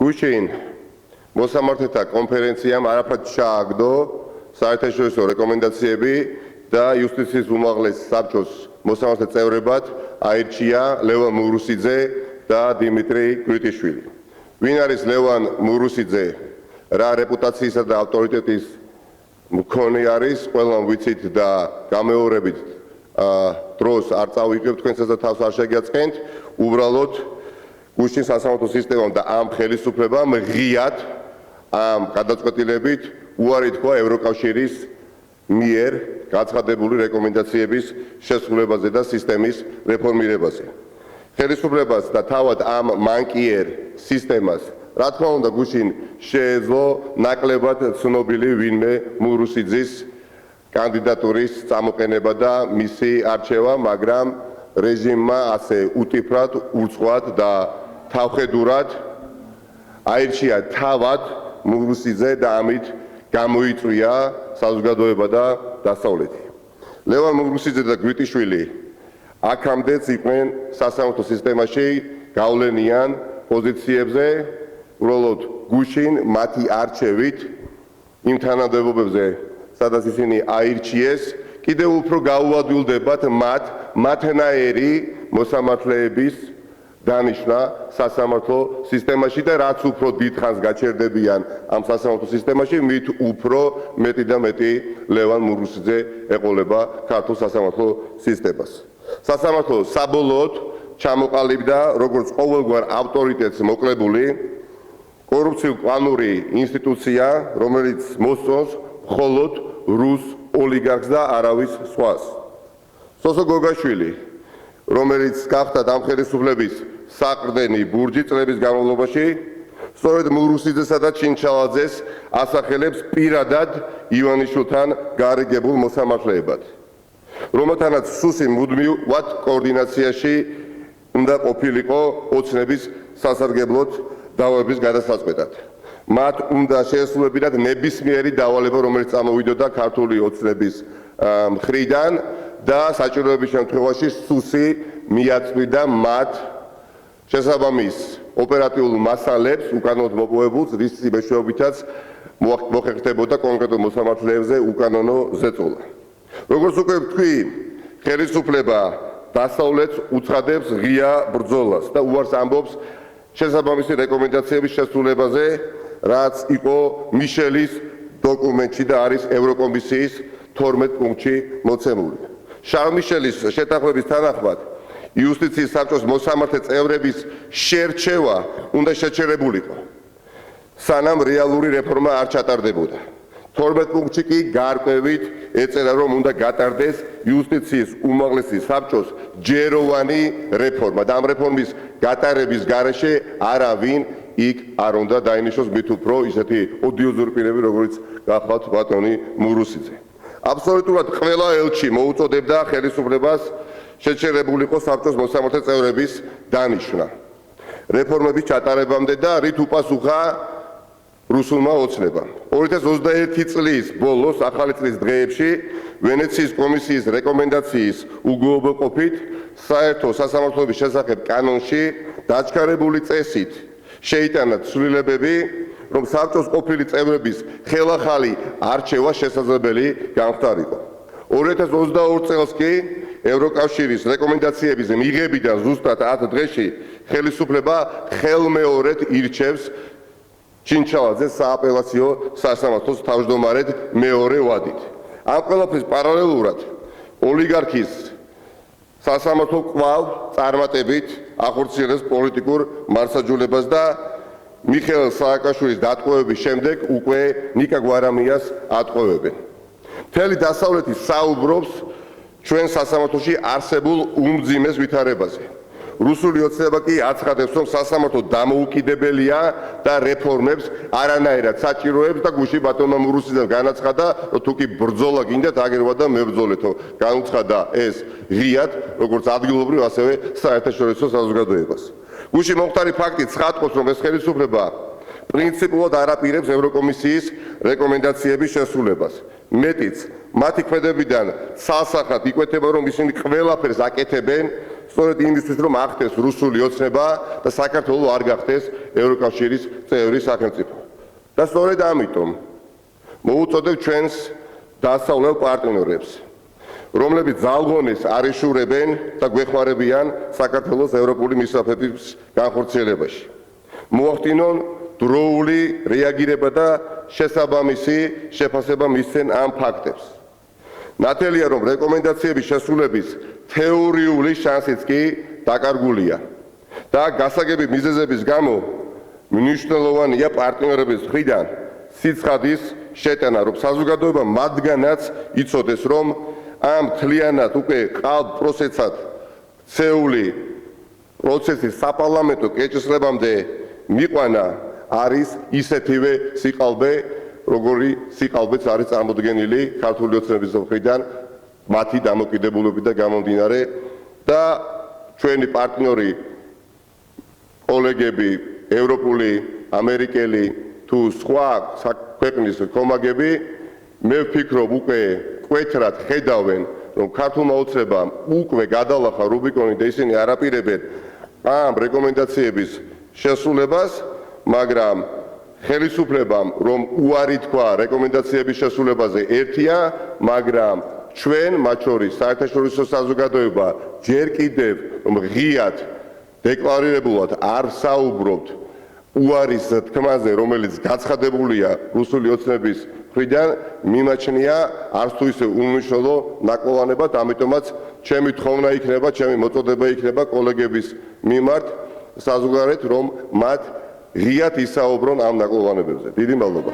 გუშინ მოსამართლეთა კონფერენციამ არაფრად ჩააგდო საერთაშორისო რეკომენდაციები და იუსტიციის უმაღლეს საბჭოს მოსამართლე წევრებად აირჩია ლევან მურუსიძე და დიმიტრი გვიტიშვილი. ვინ არის ლევან მურუსიძე, რა რეპუტაციისა და ავტორიტეტის მქონე არის, ყველამ ვიცით და გამეორებით დროს არ წავიკებთ თქვენსაც და თავს არ შეგიაწყენთ, უბრალოდ გუშინ სასამართლო სისტემამ და ამ ხელისუფლებამ ღიად ამ გადაწყვეტილებით უარი თქვა ევროკავშირის მიერ გაცხადებული რეკომენდაციების შესრულებაზე და სისტემის რეფორმირებაზე. ხელისუფლებას და თავად ამ მანკიერ სისტემას, რა თქმა უნდა, გუშინ შეეძლო ნაკლებად ცნობილი ვინმე მურუსიძის კანდიდატურის წამოყენება და მისი არჩევა, მაგრამ რეჟიმმა ასე უტიფრად, ურცხვად და თავხედურად აირჩია თავად მურუსიძე და ამით გამოიწვია საზოგადოება და დასავლეთი. ლევან მურუსიძე და გვიტიშვილი აქამდეც იყვნენ სასამართლო სისტემაში გავლენიან პოზიციებზე, უბრალოდ გუშინ მათი არჩევით იმ თანამდებობებზე, სადაც ისინი აირჩიეს, კიდევ უფრო გაუადვილდებათ მათნაირი მოსამართლეების დანიშნა სასამართლო სისტემაში და რაც უფრო დიდხანს გაჩერდებიან ამ სასამართლო სისტემაში, მით უფრო მეტი და მეტი ლევან მურუსიძე ეყოლება ქართულ სასამართლო სისტემას. სასამართლო საბოლოოდ ჩამოყალიბდა როგორც ყოველგვარ ავტორიტეტს მოკლებული კორუფციულ-კლანური ინსტიტუცია, რომელიც მოსწონს მხოლოდ რუს ოლიგარქს და არავის სხვას. სოსო გოგაშვილი, რომელიც გახდა ამ ხელისუფლების საყრდენი ბურჯი წლების განმავლობაში, სწორედ მურუსიძესა და ჩინჩალაძეს ასახელებს პირადად ივანიშვილთან გარიგებულ მოსამართლეებად, რომელთანაც სუსი მუდმივად კოორდინაციაში უნდა ყოფილიყო ოცნების სასარგებლოდ დავალების გადასაწყვეტად. მათ უნდა შეესრულებინათ ნებისმიერი დავალება, რომელიც წამოვიდოდა ქართული ოცნების მხრიდან და საჭიროების შემთხვევაში სუსი მიაწვიდა მათ შესაბამის ოპერატიულ მასალებს, უკანონოდ მოპოვებულს, რის მეშვეობითაც მოხერხდებოდა კონკრეტულ მოსამართლეებზე უკანონო ზეწოლა. როგორც უკვე ვთქვი, ხელისუფლება დასავლეთს უცხადებს ღია ბრძოლას და უარს ამბობს შესაბამისი რეკომენდაციების შესრულებაზე, რაც იყო მიშელის დოკუმენტში და არის ევროკომისიის 12 პუნქტში მოცემული. შარლ მიშელის შეთანხმების თანახმად იუსტიციის საბჭოს მოსამართლე წევრების შერჩევა უნდა შეჩერებულიყო, სანამ რეალური რეფორმა არ ჩატარდებოდა. 12 პუნქტში კი გარკვევით ეწერა, რომ უნდა გატარდეს იუსტიციის უმაღლესი საბჭოს ჯეროვანი რეფორმა და ამ რეფორმის გატარების გარეშე არავინ იქ არ უნდა დაინიშნოს, მით უფრო ისეთი ოდიოზური პირები, როგორც გახლავთ ბატონი მურუსიძე. აბსოლუტურად ყველა ელჩი მოუწოდებდა ხელისუფლებას შეჩერებულიყო საბჭოს მოსამართლე წევრების დანიშვნა რეფორმების ჩატარებამდე და რით უპასუხა რუსულმა ოცნებამ. 2021 წლის ბოლოს, ახალი წლის დღეებში, ვენეციის კომისიის რეკომენდაციის უგუობაყოფით საერთო სასამართლოების შესახებ კანონში დაჩქარებული წესით შეიტანა ცვლილებები, რომ საბჭოს ყოფილი წევრების ხელახალი არჩევა შესაძლებელი გამხდარიყო. 2022 წელს კი ევროკავშირის რეკომენდაციების მიღებიდან ზუსტად 10 დღეში ხელისუფლება ხელმეორედ ირჩევს ჩინჩალაძეს სააპელაციო სასამართლოს თავმჯდომარედ მეორე ვადით. ამ ყველაფრის პარალელურად ოლიგარქის სასამართლო კვლავ წარმატებით ახორციელებს პოლიტიკურ მარსაჯულებას და მიხეილ სააკაშვილის დატყვევების შემდეგ უკვე ნიკა გვარამიას ატყვევებენ. მთელი დასავლეთი საუბრობს ჩვენ სასამართლოში არსებულ უმძიმეს ვითარებაზე. რუსული ოცნება კი აცხადებს, რომ სასამართლო დამოუკიდებელია და რეფორმებს არანაირად საჭიროებს და გუშინ ბატონმა მურუსიძემ განაცხადა, რომ თუ კი ბრძოლა გინდათ, აგერვა და მებრძოლეთო. განუცხადა ეს ღიად, როგორც ადგილობრივ, ასევე საერთაშორისო საზოგადოებას. გუშინ მომხდარი ფაქტი ცხადყობს, რომ ეს ხელისუფლება პრინციპულად არ აპირებს ევროკომისიის რეკომენდაციების შესრულებას. მეტიც, მათი ქმედებიდან ცალსახად იკვეთება, რომ ისინი ყველაფერს აკეთებენ სწორედ იმისთვის, რომ ახდეს რუსული ოცნება და საქართველო არ გახდეს ევროკავშირის წევრი სახელმწიფო. და სწორედ ამიტომ მოუწოდებ ჩვენს დასავლელ პარტნიორებს, რომლებიც ძალღონეს არიშურებენ და გვეხმარებიან საქართველოს ევროპული მისაფების განხორციელებაში. მოახდინონ დროული რეაგირება და შესაბამისი შეფასება მისცენ ამ ფაქტებს. ნათელია, რომ რეკომენდაციების შესრულების თეორიული შანსიც კი დაკარგულია და გასაგები მიზეზების გამო მნიშვნელოვანია პარტნიორების მხრიდან სიცხადის შეტანა, რომ საზოგადოება მათგანაც იცოდეს, რომ ამ მთლიანად უკვე ყალბ პროცესად ცეული პროცესის საპარლამენტო კეჭისყრებამდე მიყვანა არის ისეთივე სიყალბე, როგორი სიყალბეც არის წარმოდგენილი ქართული ოცნების მხრიდან მათი დამოკიდებულებიდან გამომდინარე და ჩვენი პარტნიორი კოლეგები, ევროპული, ამერიკელი თუ სხვა ქვეყნის კომაგები, მე ვფიქრობ უკვე კვეთრად ხედავენ, რომ ქართულმა ოცნებამ უკვე გადალახა რუბიკონი და ისინი არ აპირებენ ამ რეკომენდაციების შესრულებას, მაგრამ ხელისუფლებამ რომ უარი თქვა რეკომენდაციების შესრულებაზე ერთია, მაგრამ ჩვენ, მათ შორის საერთაშორისო საზოგადოება ჯერ კიდევ ღიად დეკლარირებულად არ საუბრობთ უარის თქმაზე, რომელიც გაცხადებულია რუსული ოცნების მხრიდან, მიმაჩნია არც თუ ისე უმნიშვნელო ნაკლოვანებად, ამიტომაც ჩემი თხოვნა იქნება, ჩემი მოწოდება იქნება კოლეგების მიმართ საზოგადოებრივ, რომ მათ ღიად ისაუბრონ ამ ნაკლოვანებებზე. დიდი მადლობა.